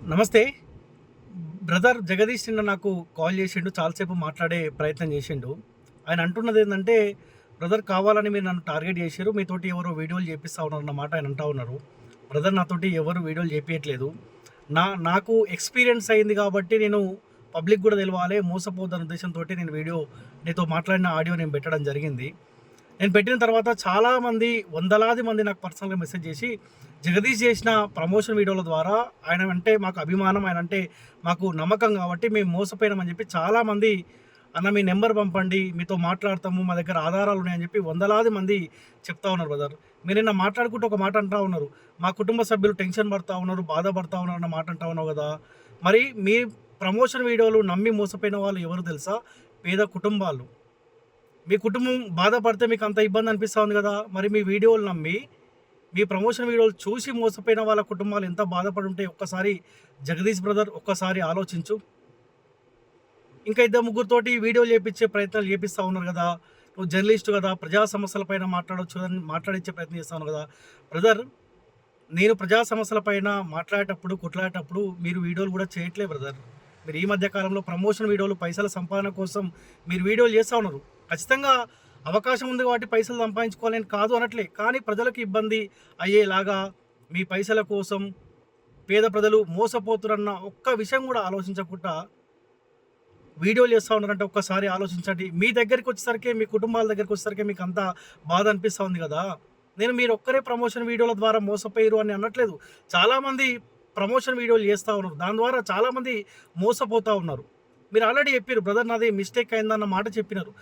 నమస్తే. బ్రదర్ జగదీష్ నిన్న నాకు కాల్ చేసిండు. చాలాసేపు మాట్లాడే ప్రయత్నం చేసిండు. ఆయన అంటున్నదేందంటే, "బ్రదర్ కావాలని మీరు నన్ను టార్గెట్ చేసిర్రు. మీతోటి ఎవరో వీడియోలు చేపిస్తా ఉన్నారన్న మాట" ఆయన అంటా ఉన్నారు. బ్రదర్ నాతోటి ఎవరు వీడియోలు చేపియట్లేదు. నాకు ఎక్స్‌పీరియన్స్ అయింది కాబట్టి నేను పబ్లిక్ గూడా తెలవాలే, మోసపోవద్దన్న ఉద్దేశంతోటి నేను నీతో మాట్లాడిన ఆడియో నేను పెట్టడం జరిగింది. నేను పెట్టిన తర్వాత చాలామంది వందలాది మంది నాకు పర్సనల్‌గా మెసేజ్ చేసి, జగదీష్ చేసిన ప్రమోషన్ వీడియోల ద్వారా ఆయన అంటే మాకు అభిమానం, ఆయన అంటే మాకు నమ్మకం కాబట్టి మేము మోసపోయినామని చెప్పి చాలామంది, "అన్న మీ నెంబర్ పంపండి, మీతో మాట్లాడతాము, మా దగ్గర ఆధారాలు ఉన్నాయని" చెప్పి వందలాది మంది చెప్తా ఉన్నారు బ్రదర్. మీరు నిన్న మాట్లాడుకుంటూ ఒక మాట అంటా ఉన్నారు, "మా కుటుంబ సభ్యులు టెన్షన్ పడతా ఉన్నారు, బాధపడతా ఉన్నారు" అన్న మాట అంటా ఉన్నావు కదా. మరి మీ ప్రమోషన్ వీడియోలు నమ్మి మోసపోయిన వాళ్ళు ఎవరు తెలుసా? పేద కుటుంబాలు. మీ కుటుంబం బాధపడితే మీకు అంత ఇబ్బంది అనిపిస్తూ ఉంది కదా. మరి మీ వీడియోలు నమ్మి, మీ ప్రమోషన్ వీడియోలు చూసి మోసపోయిన వాళ్ళ కుటుంబాలు ఎంత బాధపడి ఉంటాయి ఒక్కసారి జగదీష్ బ్రదర్ ఒక్కసారి ఆలోచించు. ఇంకా ఇద్దరు ముగ్గురితోటి వీడియోలు చేపించే ప్రయత్నాలు చేపిస్తూ ఉన్నారు కదా. నువ్వు జర్నలిస్ట్ కదా, ప్రజా సమస్యలపైన మాట్లాడొచ్చు అని మాట్లాడించే ప్రయత్నం చేస్తా ఉన్నావు కదా. బ్రదర్, నేను ప్రజా సమస్యలపైన మాట్లాడేటప్పుడు, కొట్లాడేటప్పుడు మీరు వీడియోలు కూడా చేయట్లే బ్రదర్. మీరు ఈ మధ్య కాలంలో ప్రమోషన్ వీడియోలు, పైసల సంపాదన కోసం మీరు వీడియోలు చేస్తూ ఉన్నారు. ఖచ్చితంగా అవకాశం ఉంది కాబట్టి పైసలు సంపాదించుకోవాలని కాదు అనట్లే. కానీ ప్రజలకు ఇబ్బంది అయ్యేలాగా మీ పైసల కోసం పేద ప్రజలు మోసపోతురన్న ఒక్క విషయం కూడా ఆలోచించకుండా వీడియోలు చేస్తూ ఉన్నారంటే ఒక్కసారి ఆలోచించండి. మీ దగ్గరికి వచ్చేసరికి, మీ కుటుంబాల దగ్గరికి వచ్చేసరికి మీకు అంత బాధ అనిపిస్తూ ఉంది కదా. నేను మీరు ఒక్కరే ప్రమోషన్ వీడియోల ద్వారా మోసపోయారు అని అనట్లేదు. చాలామంది ప్రమోషన్ వీడియోలు చేస్తూ ఉన్నారు. దాని ద్వారా చాలామంది మోసపోతూ ఉన్నారు. మీరు ఆల్రెడీ చెప్పారు, "బ్రదర్ నాది మిస్టేక్ అయిందన్న" మాట చెప్పినారు.